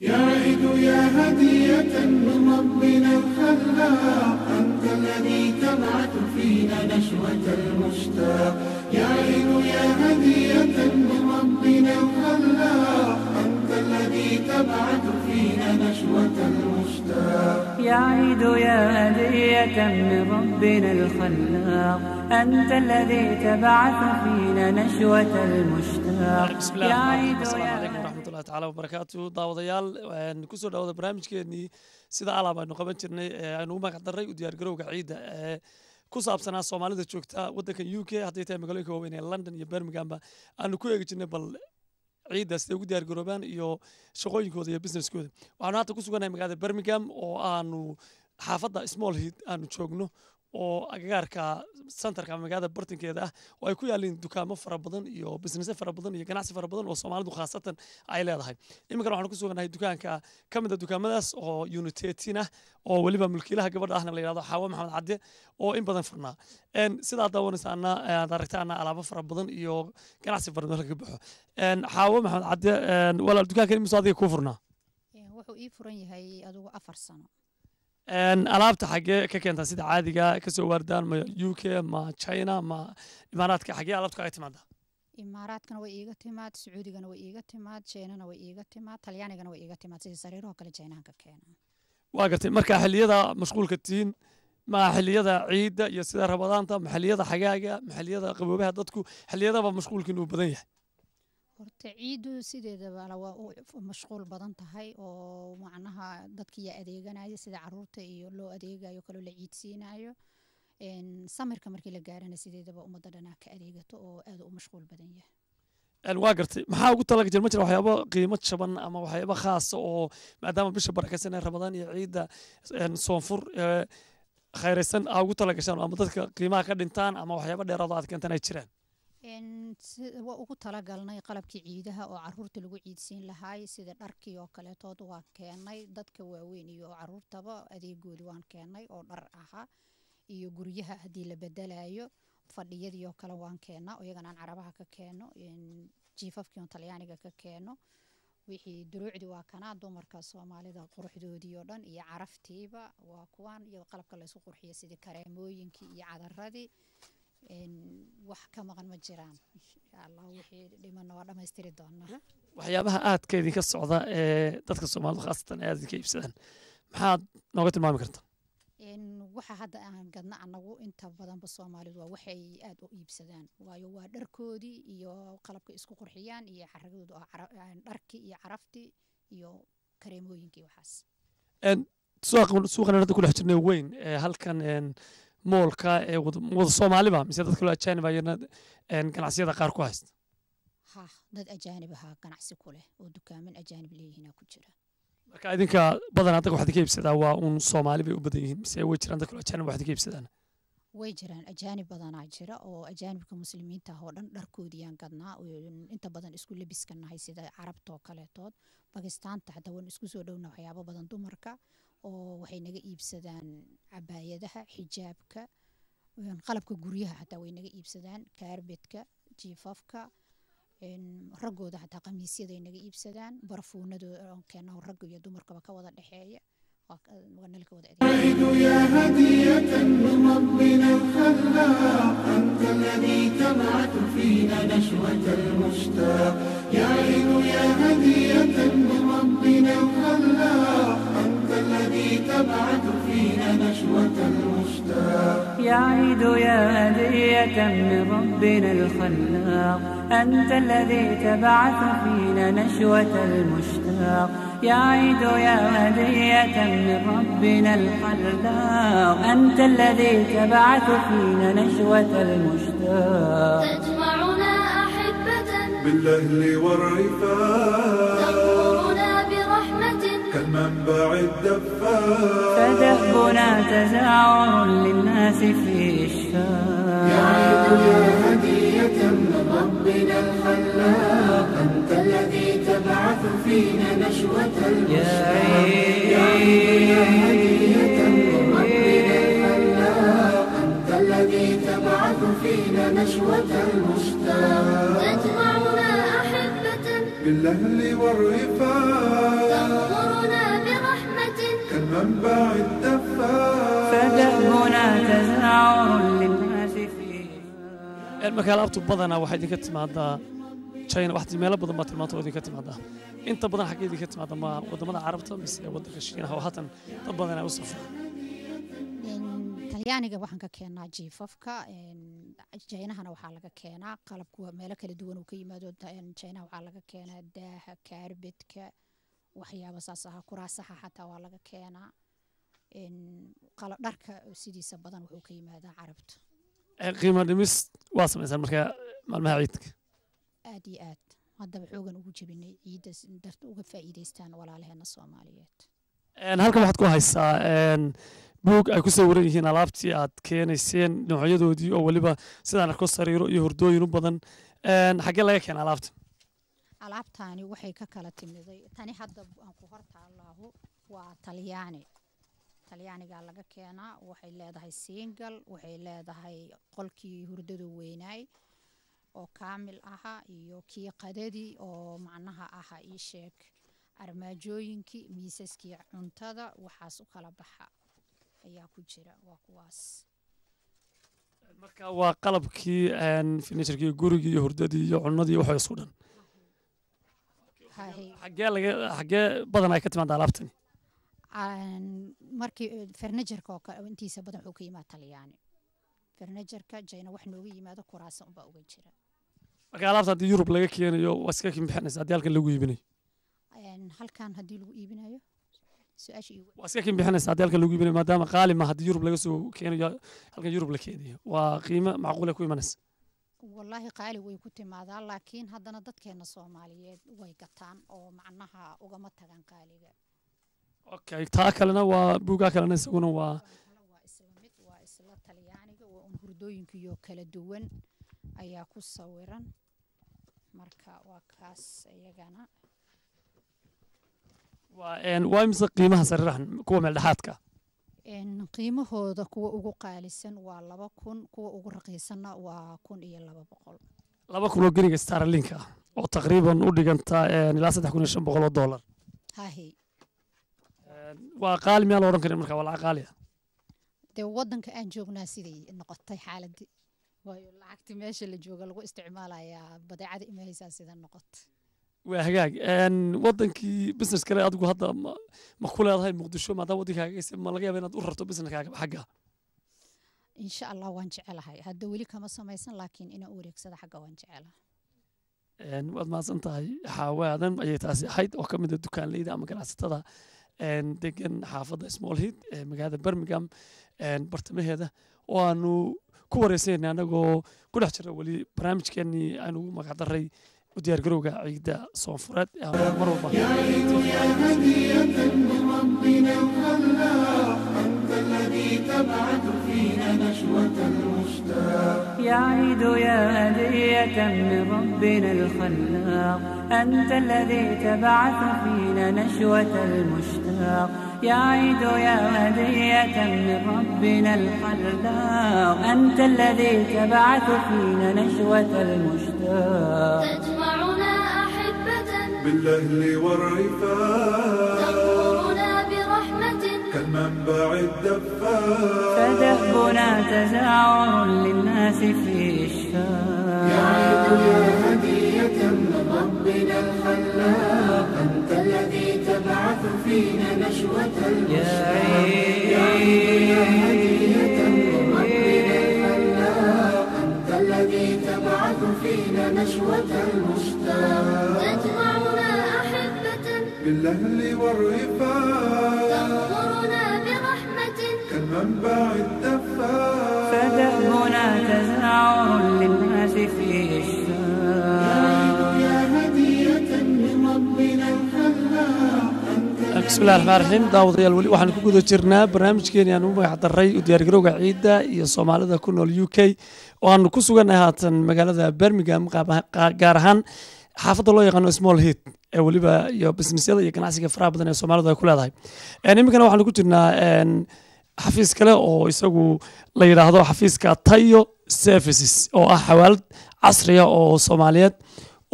يا عيد يا هدية من ربنا الخلاق، أنت الذي تبعث فينا نشوة المشتاق. يا عيد يا هدية من ربنا الخلاق، أنت الذي تبعث فينا نشوة المشتاق. يا عيد يا هدية من ربنا الخلاق، أنت الذي تبعث فينا نشوة المشتاق. بسم الله الرحمن الرحيم. السلام عليكم ورحمة الله تعالى وبركاته. داوديال kusoo dhawaada barnaamijkeenii sida alaab aynu qaban jirnay aynu u magac daray u diyaar garowga ciida ku saabsanaa Soomaalida joogta wadanka UK haddii tahay magaalooyinka waaweyn ee London iyo Birmingham aanu ku eegi jirnay bal ciida sida ugu diyaar garoobaan iyo shaqooyinkooda iyo businesskooda. Waxaanu hadda ku suganahay magaalada Birmingham oo aanu xaafadda Small Heath aanu joogno oo agagaarka centerka magaalada bartankeeda ah oo ay ku yaaleen dukaamo fara badan iyo business fara badan iyo ganacsi fara badan oo Soomaalidu khaasatan ay leedahay. Iminka waxaan ku suganahay dukaanka kamid ah dukaamadaas oo Unitetin ah oo waliba mulkiilaha gabadha ahna la yiraahdo Xaawo Maxamed Cadde oo in badan furnaa sida daawanaysaana aragtaana alaabo fara badan iyo ganacsi fara badan laga baxo. Xaawo Maxamed Cadde walaal dukaanka imisa adiga ku furnaa? Wuxuu ii furan yahay adigu 4 sano. alaabta xagee ka keenta sida caadiga ka soo waardaan ma UK ma China ma Imaaraadka xagee alaabta ka timaada? Imaaraadkana way iiga timaad, Sacuudigana way iiga timaad, China-na way iiga timaad, Talyaanigana way iiga timaad sida sariiraha kale China ka keenan. Waa gartay marka xilliyada mashquulka tiin ma xilliyada ciida iyo sida Ramadaanta ma xilliyada xagaaga ma xilliyada qaboobaha dadku xilliyadaba mashquulkiin uu badan yahay. Horta ciidu sideedaba waa mashquul badan tahay oo macnaha dadkii adeeganaya sida caruurta iyo loo adeegayo kale la ciidsiinayo samirka markii la gaarana sideedaba ummadda dhanaa ka adeegato oo aad u mashquul badan yahay. Waa gartay maxaa ugu talagalay ma jira waxyaabo qiimo jaban ama waxyaabo khaas oo maadaama bisha barakaysan ee Ramadaan iyo ciida soonfur khayraysan ugu talagashaan ama dadka qiimaha ka dhintaan ama waxyaabo dheeraad aad keentan ay jiraan. waa ugu talagalnay qalabkii ciidaha oo caruurta lagu ciidsiin lahaay sida dharkii oo kale tood waan keenay dadka waaweyn iyo caruurtaba adeegoodi waan keenay oo dhar aha iyo guryaha hadii la bedelayo fadhiyadii oo kale waan keenaa oo iyagana aan carabaha ka keeno jiifafkii oo Talyaaniga ka keeno wixii duruucdi waa kana dumarka Soomaalida quruxdoodii oo dhan iyo caraftiiba waa kuwan iyo qalabka la isku qurxiyo sida kareemooyinkii iyo cadaradii wax ka maqan ma jiraan insha Allah wixii dhiman waa dhameystiri doonaa. waxyaabaha aadka idinka socda ee dadka Soomaalidu khaasatan aad idinka iibsadaan maxaad nooga tilmaami kartaa? waxa hadda aan gadna anagu inta badan Soomaalidu waa waxay aad u iibsadaan waayo waa dharkoodii iyo qalabka isku qurxiyaan iyo xaragoodu dharkii iyo caraftii iyo kareemooyinkii waxaas. suuqan hadda ku dhex jirnay weyn halkan moolka ee wada Soomaaliba mise dadka loo ajaanib ayna ganacsiyada qaar ku haysta dad ajaanib ah ganacsi ku leh oo dukaaman ajaanib leeyihiin ku jira. marka idinka badan hadda waxaad ka iibsadaa waa un Soomaali bay u badan yihiin mise way jiraan dadka loo ajaanib waxaad ka iibsadaan? way jiraan ajaanib badan jira oo ajaanibka muslimiinta oo dhan dharkoodii aan gadnaa inta badan isku labiskanahay sida carabta oo kale tood Pakistaanta hadda waan isku soo dhowna waxyaabo badan dumarka oo waxay naga iibsadaan cabaayadaha xijaabka qalabka guryaha hata way naga iibsadaan kaarbeedka jiifafka ragooda hata qamiisyada ay naga iibsadaan barfuunadooda keeno rag iyo dumarkaba ka wada dhaxeeya عيد يا هدية من ربنا الخلاق، أنت الذي تبعث فينا نشوة المشتاق. يا عيد يا هدية من ربنا الخلاق، أنت الذي تبعث فينا نشوة المشتاق. يا عيد يا هدية من ربنا الخلاق، أنت الذي تبعث فينا نشوة المشتاق. يا عيد يا هدية من ربنا الخلاق، أنت الذي تبعث فينا نشوة المشتاق. تجمعنا أحبة بالأهل والرفاق، تغمرنا برحمة كالمنبع الدفاق. فدهبنا تزاور للناس في إشفاق. يا عيد يا هدية من ربنا الخلاق، أنت الذي تبعث فينا نشوة المشتاق. يا عيد يا هدية من ربنا الخلاق، أنت الذي تبعث فينا نشوة المشتاق. تجمعنا أحبة بالأهل والرفاق. marka alaabtu badanaa waxay idinka timaadaa China waxti meelo badan baa tilmaantooda idinka timaadaa inta badan xaggee idinka timaada ma wadamada carabta mise wadanka Shiinaha oo haatan dad badan ay u safraan talyaaniga waxaan ka keenaa jiifafka China-hana waxaa laga keenaa qalabku meelo kala duwan oo ka yimaado China waxaa laga keenaa daaha kaarbedka waxyaabo saas ah kuraasaha xataa waa laga keenaa qalab dharka sidiisa badan wuxuu ka yimaadaa carabta qiimo dhimis waa sameysaan marka maalmaha ciidka aad iyo aad haddaba xoogan ugu jebinay ciidda darta uga faa'iidaystaan walaalaheena Soomaaliyeed halkan waxaad ku haysaa buug ay ku sawiran yihiin alaabtii aad keenayseen noocyadoodii oo waliba sidaan arko sariiro iyo hurdooyin u badan xaggee laga keenaa alaabtaani waxay ka kala timiday tani hadda aan ku hortaalaaho waa talyaaniga laga keenaa waxay leedahay single waxay leedahay qolkii hurdada weynaay oo kaamil aha iyo kii qadadii oo macnaha aha ii sheeg armaajooyinkii miisaskii cuntada waxaas u kala baxa ayaa ku jira waa kuwaas marka waa qalabkii furniture-kii gurigii iyo hurdadii iyo cunadii waxa isku dhan xaggee badan ay ka timaada alaabtani markii furniture-ka oo kale intiisa badan wuxuu ka yimaada Talyaani furniture-ka China wax nooga yimaado kuraasa unbaa uga jira marka alaabta haddii Yurub laga keenayo waa iska kimbixinaysa haddii halkan lagu iibinayo halkan haddii lagu iibinayo waa iska kimbixinaysa haddii halkan lagu iibinayo maadaama qaali ma haddii Yurub laga soo keenayo halkan Yurub la keenayo waa qiimo macquul ah ku imanaysa والله قالي ويكتم هذا لكن هذا ندت كنا صوماليات ويقطعن أو معناها وجمت عن قالي. أوكي تأكلنا وبوجا كلنا سكونا إسلاميت وإسلام تلياني وأنهردوين كيو كلا دوين أياكو صورا مركا وكاس يجانا. وإن وامس قيمة سرّحن كوا ملحاتك. إن قيمة هذا كوا أوجو قالسن ولا بكون كوا أوجو رقيسنا وكون إيه لا بقول. لا بكون لو ستارلينك أو تقريبا أودي أنت لا تكون $500. هاي. وقال ميال ورن كريم مركا ولا عقالية. ده وضن كأن جوجنا سيدي النقطة حالة دي. والعكت ماشي اللي جوجا لو استعمالها يا بدي عاد إما هي ساسيد النقط. وهجاج إن وضنكي بزنس كلا أدقو هذا مقولة هاي مقدشوا ما داودي كاجس ما لقيها بين أدور بزنس كاجب حاجة. إن شاء الله وانجعلها هاي هذا ولي كما سميسن لكن أنا أوريك صدق حاجة وانجعلها. إن وضع ما سنتهي حوادم أي تاسي حيد وكم من الدكان ليدا أما كان ستة إن دكان حافظ اسمه الهيد مجال برمجام إن برتمه هذا وأنو كورسين أنا كل حشرة ولي برامج كأني أنا مقعد الري وديار جروجا عيدا صنفرات مرة يا عيد يا هدية من ربنا الخلاق أنت الذي تبعث فينا نشوة المشتاق يا عيد يا هدية من ربنا الخلاق أنت الذي تبعث فينا نشوة المشتاق يا عيد يا هدية من ربنا الخلاق أنت الذي تبعث فينا نشوة المشتاق تجمعنا أحبة بالأهل والرفاق تغمرنا برحمة كالمنبع الدفاق فدهبنا تزاور للناس في إشفاق يا عيد يا هدية من ربنا الخلاق أنت الذي تبعث فينا نشوة المشتاق يا عيد يا هدية من ربنا الخلاق أنت الذي تبعث فينا نشوة المشتاق تجمعنا أحبة بالأهل والرفاق تغمرنا برحمة كالمنبع الدفاق فدهبنا تزاور للناس في إشفاق يا هدية من ربنا الخلاق بسم الله الرحمن الرحيم داوديال ولي waxaan ku guda jirnaa barnaamijkeena aan u magac daray u diyaar garowga ciida iyo Soomaalida ku nool UK oo aan ku suganahay haatan magaalada Birmingham gaar ahaan xaafadda loo yaqaan Small Heath ee waliba iyo businessyada iyo ganacsiga faraha badan ee Soomaalidu ay ku leedahay iminkana waxaan ku jirnaa xafiis kale oo isagu la yiraahdo xafiiska Tayo Services oo ah xawaalad casri ah oo Soomaaliyeed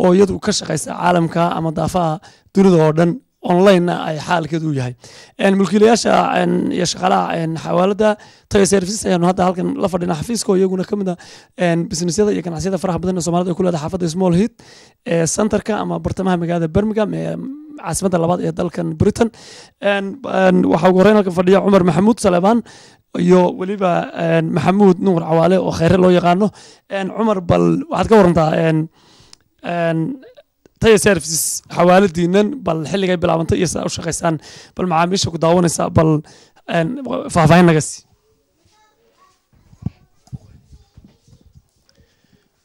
oo iyadu ka shaqeysa caalamka ama daafaha dunida oo dhan online ay xaalkeedu yahay mulkiilayaasha iyo shaqaalaha xawaalada tayo services ayaanu hadda halkan la fadhinaa xafiiska oo iyaguna kamid ah businessyada iyo ganacsiyada faraha badan ee Soomaalida ay ku leedahay xaafadda Small Heath centerka ama bartamaha magaalada Birmingham caasimadda labaad ee dalkan Britain waxa ugu horeyn halkan fadhiya Cumar Maxamuud Salebaan iyo waliba Maxamuud Nuur Cawaale oo khayr loo yaqaano Cumar bal waxaad ka warantaa tayo services xawaaladiinan bal xilligay bilaabantay iyo sida u shaqeysaan bal macaamiisha ku daawanaysa bal faahfaahin naga sii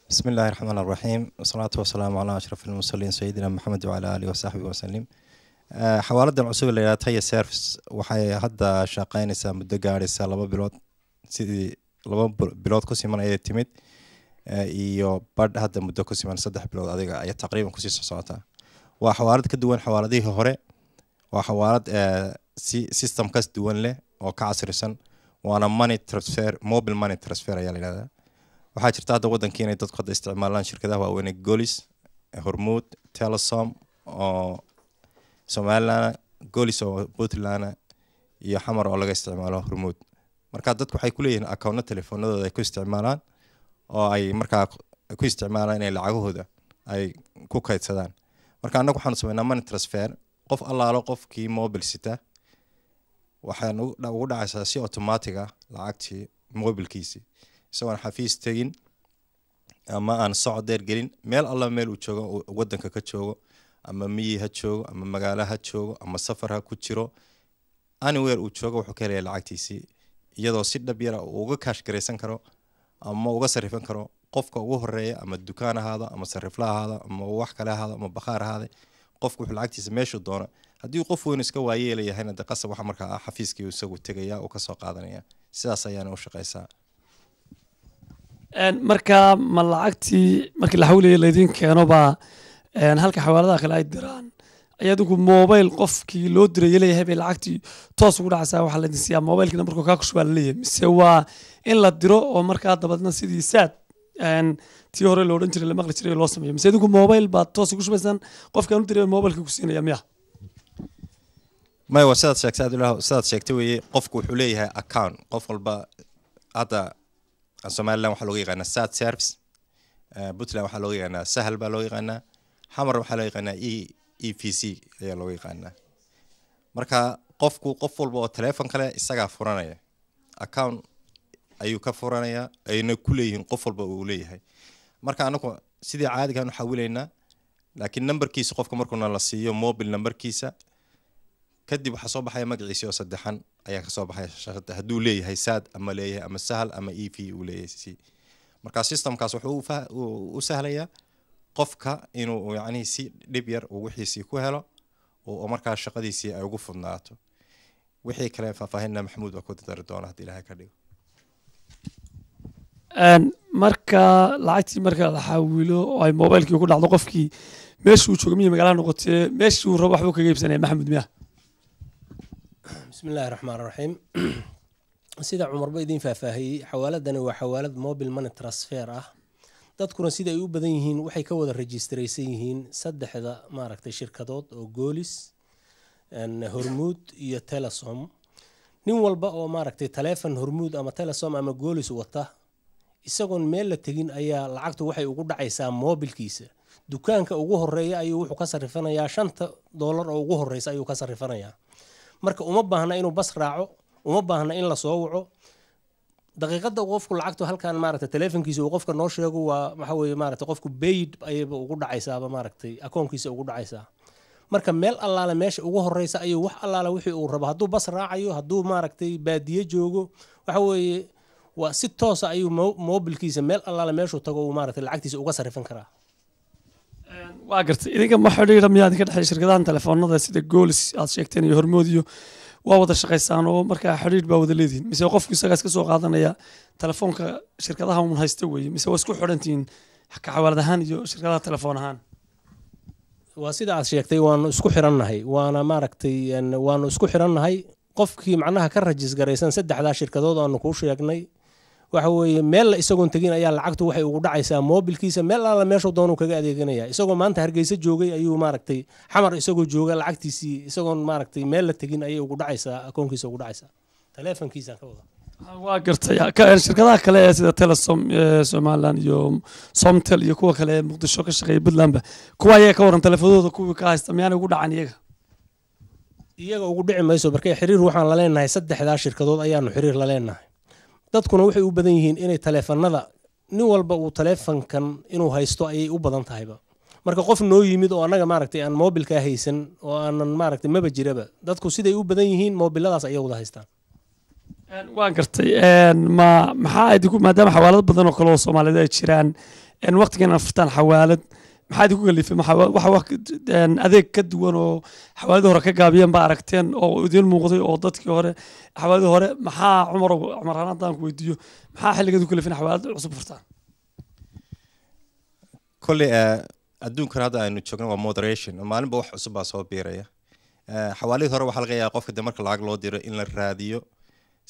بسم الله الرحمن الرحيم والصلاة والسلام على أشرف المرسلين سيدنا محمد وعلى آله وصحبه وسلم حوالد العصوب اللي تاي سيرفس وحي هدا شاقين سا مدة قارسة لبا بلود سيدي لبا بلود كوسي من أي تيميد iyo bad hadda muddo ku siman 3 bilood adiga ay taqriiban ku sii socota waa xawaalad ka duwan xawaaladihii hore waa xawaalad system kas duwan leh oo ka casrisan waana money transfer mobile money transfer ayaa la yiraahdaa waxaa jirta hadda wadankeena dadku hadda isticmaalaan shirkadaha waaweyn Golis Hormuud Telesom oo Somaliland Golis oo Puntland iyo Xamar oo laga isticmaalo Hormuud marka dadku waxay ku leeyihiin account telefoonadooda ay ku isticmaalaan oo ay markaa ku isticmaalaan inay lacagahooda ay ku kaydsadaan marka anagu waxaan sameynaa money transfer qof allaalo qofkii mobile sita waxaan ugu dhacaysaa si automatic ah lacagtii mobilkiisi isagoo xafiis tagin ama aan socdeer gelin meel alla meel uu joogo wadanka ka joogo ama miyi ha joogo ama magaalo ha joogo ama safar ha ku jiro anywhere uu joogo wuxuu ka helayaa lacagtiisi iyadoo si dhab yar uga cash gareysan karo ama uga sarifan karo qofka ugu horeeya ama dukaan ahaado ama sarifla ahaado ama wax kale ahaado ama bakhaar ahaado qofku wuxuu lacagtiisa meesha doono haddii qof weyn iska waayeelayahayna de qasab waxa markaa xafiiskii isagu tagaya oo ka soo qaadanaya sidaas ayaana u shaqeysaa marka ma lacagtii markii la xawleeyay leedin keeno ba halka xawaaladaha kale ay diraan ayadugu mobile qofkii loo diray leeyahay bay lacagtii toos ugu dhacaysaa waxa la disiyaa mobilkina markuu ka kushbaa leeyahay mise waa in la diro oo markaa dabadna sidii saad tii hore loo odhan jiray la maqli jiray loo sameeyo mise adigu mobile baad toos ugu shubaysan qofkaan u diray mobilka ku siinaya miya may waa sidaad sheegtay weeye qofku wuxuu leeyahay account qof walba hadda Somaliland waxa loo yaqaanaa sad service Puntland waxa loo yaqaanaa sahal baa loo yaqaanaa Xamar waxa loo yaqaanaa EVC ayaa loo yaqaanaa marka qof walba oo telefoon kale isaga furanaya account ayuu ka furanaya ayna ku leeyihiin qof walba uu leeyahay marka anagu sidii caadiga ah waxa wiileynaa laakiin numberkiisa qofka markuu la siiyo mobile numberkiisa kadib waxa soo baxaya magaciisa oo saddexan ayaa ka soo baxaya shaqada haduu leeyahay sad ama leeyahay ama sahal ama EV uu leeyahay marka systemkaas wuxuu u sahlaya qofka inuu yaani si dhib yar uu wixiisii ku helo oo markaa shaqadiisii ay ugu fudnaato wixii kale faahfaahinna Maxamuud waa ku dadari doona hadii Ilaahay ka dhigo marka lacagtii marka la xawilo oo ay mobilkii ku dhacdo qofkii meeshuu joogo magaalada noqotay meeshuu rabo waxba kaga iibsanay Maxamuud miya بسم الله الرحمن الرحيم سيدا عمر بيدين فافاهي حوالدنا وحوالد موبيل ماني ترانسفير dadkuna sida ay u badan yihiin waxay ka wada registraysan yihiin saddexda maaragtay shirkadood oo Golis Hormuud iyo Telesom nin walba oo maaragtay telefoon Hormuud ama Telesom ama Golis wata isagoon meel la tagin ayaa lacagtu waxay ugu dhacaysaa mobilkiisa dukaanka ugu horeeya ayuu wuxuu ka sarifanayaa $5 oo ugu horeysa ayuu ka sarifanayaa marka uma baahna inuu bas raaco uma baahna in la soo waco daqiiqada qofku lacagtu halkan maaragtay telefoonkiisa uu qofka noo sheego waa waxa weeye maaragtay qofku paid ayaba ugu dhacaysaa maaragtay akoonkiisa ugu dhacaysaa marka meel allaala meesha ugu horeysa ayuu wax allaala wixii uu rabo haduu bas raacayo haduu maaragtay baadiye joogo waxa weeye waa si toos ah ayuu mobilkiisa meel allaala meeshu tago uu maaragtay lacagtiisa uga sarifan karaa waa gartay idinka ma xiriira miyaad ka dhaxay shirkadahan telefoonada sida Golis aad sheegteen iyo Hormuud iyo waa wada shaqeysaan oo marka xiriir baa wada leediin mise qofku isaga iska soo qaadanaya telefoonka shirkadaha uu haysto weey mise waa isku xirantiin ka xawaaladahan iyo shirkadaha telefoonahan waa sida aad sheegtay waan isku xirannahay waana maaragtay waan isku xirannahay qofkii macnaha ka rajis gareysan saddexda shirkadood oo aan ku sheegnay waxa weeye meel isagoon tegin ayaa lacagtu waxay ugu dhacaysaa moobilkiisa meel alla meeshuu doonuu kaga adeeganaya isagoo maanta Hargeysa joogay ayuu maaragtay xamar isagoo jooga lacagtiisii isagoon maaragtay meel la tegin ayay ugu dhacaysaa akoonkiisa ugu dhacaysaa taleefankiisa ka wada waa gartay shirkadaha kale ee sida Telesom Somaliland iyo Somtel iyo kuwa kale ee Muqdisho ka shaqeeya Puntland kuwa ayaga ka waran telefoonadooda kuwa ka haysta miyaan ugu dhacan iyaga ugu dhici mayso markay xiriir waxaan la leenahay saddexda shirkadood ayaanu xiriir la leenahay dadkuna waxay u badan yihiin inay taleefanada nin walba uu taleefankan inuu haysto ayay u badan tahayba marka qof noo yimid oo anaga maaragtay aan moobilka haysan oo aanan maaragtay maba jiraba dadku siday u badan yihiin moobiladaas ayay wada haystaan waan gartay maxaa idinku maadaama xawaalad badan oo kale oo Soomaaliyeed ay jiraan waqtigan furtaan xawaalad maxaa idinku galifay wax adeeg ka duwan oo xawaalada hore ka gaabiyeen ba aragteen oo idin muuqday oo dadkii hore xawaalada hore maxaa Cumar haddaan ku weydiiyo maxaa xilligeedu ku galifin xawaalad cusub furtaan kulli adduunkan hadda aynu joogno waa moderation maalinba wax cusub baa soo biiraya xawaalada hore waxaa laga yaabaa qofka marka lacag loo diro in la raadiyo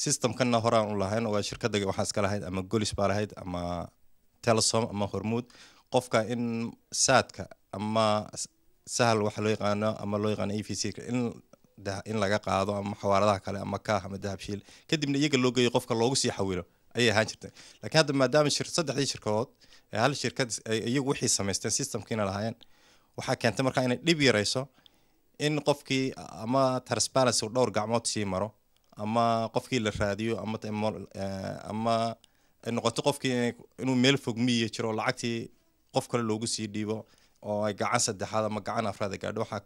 systemkana hore aan u lahayn oo shirkadda waxaa iska lahayd ama Golis baa lahayd ama Telesom ama Hormuud qofka in saadka ama sahal waxa loo yaqaan ama loo yaqaan EVC in laga qaado ama xawaaladaha kale ama ka ama dahabshiil kadibna iyaga loo geeyo qofka loogu sii xawilo ayay ahaan jirtay laakiin hadda maadaama saddexdii shirkadood hal shirkad iyagu wixii samaysteen systemkiina lahaayeen waxaa keentay markaa inay dhib yarayso in qofkii ama transparency dhowr gacmood sii maro ama qofkii la raadiyo ama noqoto qofkii inuu meel fog miyi jiro lacagtii qof kale loogu sii dhiibo oo ay gacan saddexaad ama gacan afraad gaadho waxaa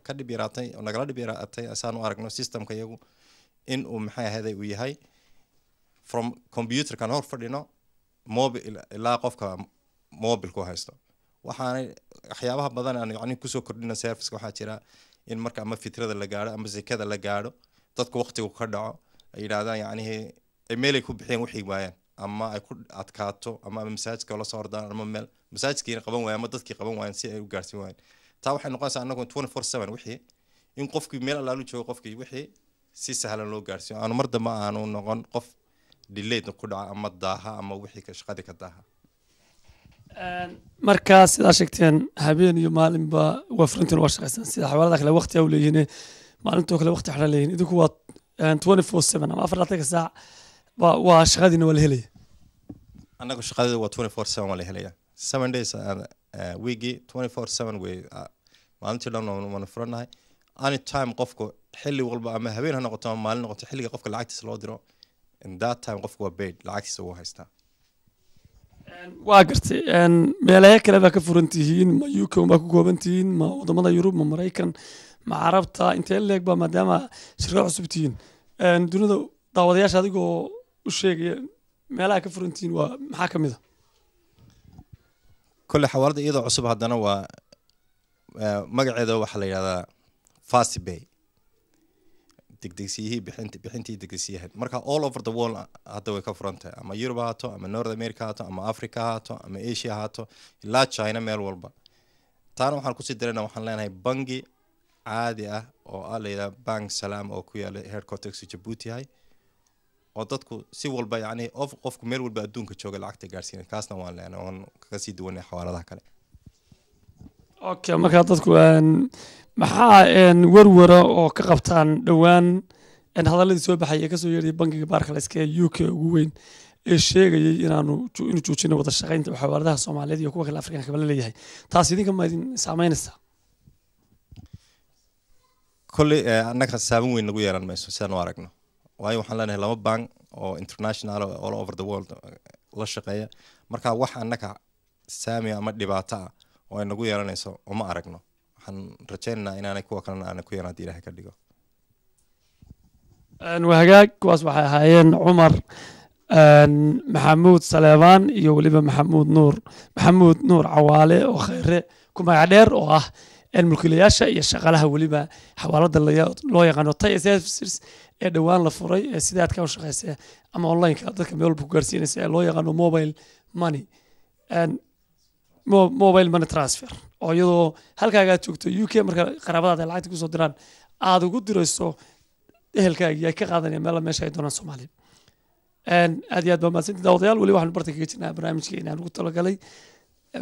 ka dhib yaraatay oo nagala dhib yaraatay asaan u aragno systemka iyagu in uu maxay ahayd uu yahay from computer kan hor fadhino mobile ilaa qofka mobile ku haysto waxaanay waxyaabaha badan aan yacni kusoo kordhina service waxaa jira in marka ama fitrada la gaadho ama zakada la gaadho dadku waqtigu ka dhaco ay yiraahdaan yacni email ay ku bixiyeen wixii waayeen ama ay ku adkaato ama masaajidka la soo ordaan ama meel masaajidkiina qaban waayeen ama dadkii qaban waayeen si ay u gaarsiin waayeen taa waxay noqonaysaa anagu 24/7 wixii in qofkii meel alaalu joogo qofkii wixii si sahlan loo gaarsiin aanu mar dambe aanu noqon qof delayed ku dhaca ama daaha ama wixii ka shaqadii ka daaha markaa sidaa sheegteen habeen iyo maalinba waa furintiin waa shaqaysan sida xawaalada kale waqti ay u leeyihiin maalintoo kale waqti xala leeyihiin idinku waa 24/7 ama 24 saac waa shaqadiina waa la helaya anagu shaqadii waa 24/7 waa la helaya 7 days weeki 24/7 way maalintii dhan waan furanahay anytime qofku xilli walba ama habeen ha noqoto ama maalin noqoto xilliga qofka lacagtiisa loo diro in that time qofku waa paid lacagtiisa uu haystaa waa gartay meelaha kale baa ka furantihiin ma UK baa ku goobantihiin ma wadamada Yurub ma Mareykan ma Carabta intee leeg baa maadaama shirkado cusub tihiin dunida daawadayaasha adigoo u sheegaya meelaha ka furantihiin waa maxaa ka mid ah kulli xawaalada iyadoo cusub haddana waa magaceeda waxa la yiraahdaa Fastpay degdegsiyihii bixintii degdegsiyahayd marka all over the world hadda way ka furantahay ama Europe haato ama North America haato ama Africa haato ama Asia haato ilaa China meel walba taana waxaan ku sii dareynaa waxaan leenahay bangi caadi ah oo la yiraahdo Bank Salam oo ku yaala headquarters Djibouti hay oo dadku si walba yacni qofku meel walba adduunka jooga lacagta gaarsiinay kaasna waan leenahay oon kaga sii duwanay xawaaladaha kale okay marka dadku maxaa warwara oo ka qabtaan dhawaan hadaladii soo baxay ee ka soo yeeray bangiga Barclays ee UK ugu weyn ee sheegayay inuu joojino wada shaqaynta xawaaladaha Soomaaliyeed iyo kuwa kale Afrikaan ka leeyahay taas idinka ma idin saameynaysaa kulli annaga saameyn weyn nagu yeelan mayso sidaan u aragno waayo waxaan leenahay laba bank oo international all over the world la shaqeeya marka wax annaga saami ama dhibaato ah oo ay nagu yeelanayso uma aragno waxaan rajaynaynaa inaanay kuwa kalena aanay ku yeelan haddii Ilaahay ka dhigo wahagaag kuwaas waxay ahaayeen Cumar maxamuud Saleebaan iyo waliba maxamuud nuur Cawaale oo khayre ku magac dheer oo ah mulkiilayaasha iyo shaqaalaha waliba xawaalada loo yaqaano Taya Services ee dhawaan la furay ee sida aad ka shaqeysay ama online ka dadka meel walba ku gaarsiinaysa ee loo yaqaano mobile money transfer oo iyadoo halkaaga joogto UK marka qaraabadaada lacagta ku soo diraan aad ugu dirayso ehelkaaga ay ka qaadanayaan meel meesha ay doonaan Soomaaliya aad iyo aad baa mahadsantii daawadayaal weli waxaanu barta kaga jirnaa barnaamijka inaan ugu talagalay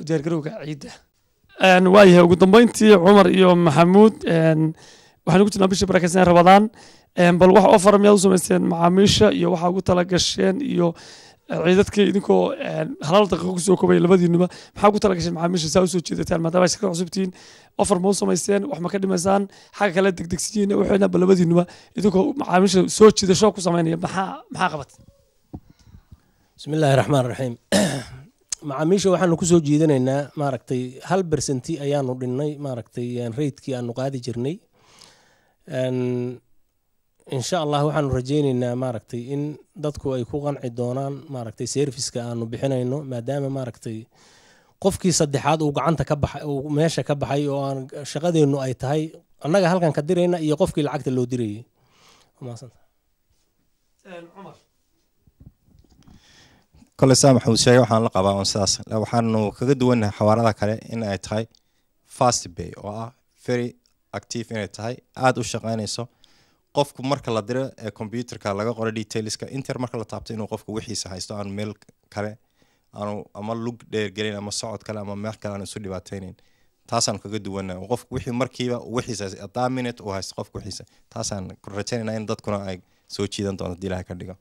diyaargarowga ciidda waayahay ugu dambeyntii cumar iyo maxamuud waxaan ugu jirnaa bishii barakeysan rabadaan bal wax ofar miyaad u samaysteen macaamiisha iyo waxaa ugu talagasheen iyo ciidadkii idinkoo halaal daqiiqo kusoo koobay labadiinuba maxaa ugu talagasheen macaamiisha saa usoo jeedataan maadaama ay shirkad cusubtihiin ofar ma u samaysteen wax ma ka dhimaysaan xagga kale degdegsiyiin waxayna ba labadiinuba idinkoo macaamiisha soo jiidasho ku samaynaya maxaa qabat bismi illaahi raxmaan raxiim macaamiisha waxaanu kusoo jiidanaynaa maaragtay 1% ayaanu dhinnay maaragtay raydkii aanu qaadi jirnay insha allah waxaanu rajaynaynaa maaragtay in dadku ay ku qanci doonaan maaragtay serviceka aanu bixinayno maadaama maaragtay qofkii saddexaad uu gacanta ka baxay uu meesha ka baxay oo aan shaqadeennu ay tahay annaga halkan ka dirayna iyo qofkii lacagta loo dirayay kole saa maxamuud sheegay waxaan la qabaa sidaas waxaanu kaga duwannahay xawaarada kale in ay tahay fast pay oo ah very active inay tahay aada u shaqaynayso qofku marka la diro ee computerka laga qoro detailska inter marka la taabto inuu qofku wixiisa haysto aan meel kale aanu ama lug dheergelin ama socod kale ama meel kale aan isu dhibaataynayn taasaan kaga duwannahay qofku wixii markiiba wixiisa a minute uu haysto qofku wixiisa taasaan rajaynayna in dadkuna ay soo jiidan doonto haddii ilaahay ka dhigo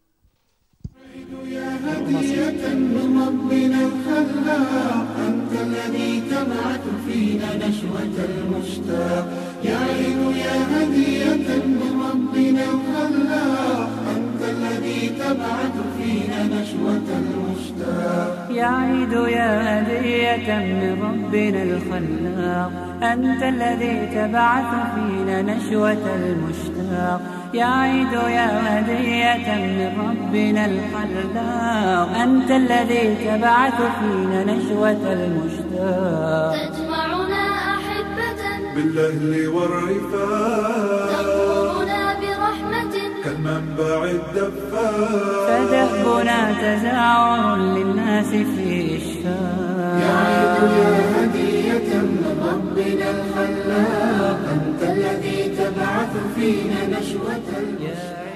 هدية من ربنا الخلاق أنت الذي تبعث فينا نشوة المشتاق يا عيد يا هدية من ربنا الخلاق أنت الذي تبعث فينا نشوة المشتاق يا عيد يا هدية من ربنا الخلاق أنت الذي تبعث فينا نشوة المشتاق يا عيد يا هدية من ربنا الخلاق أنت الذي تبعث فينا نشوة المشتاق تجمعنا أحبة بالأهل والرفاق تغمرنا برحمة كالمنبع الدفاق فدهبنا تزاور للناس في إشفاق يا عيد يا هدية من ربنا الخلاق أنت الذي تبعث فينا نشوة المشتاق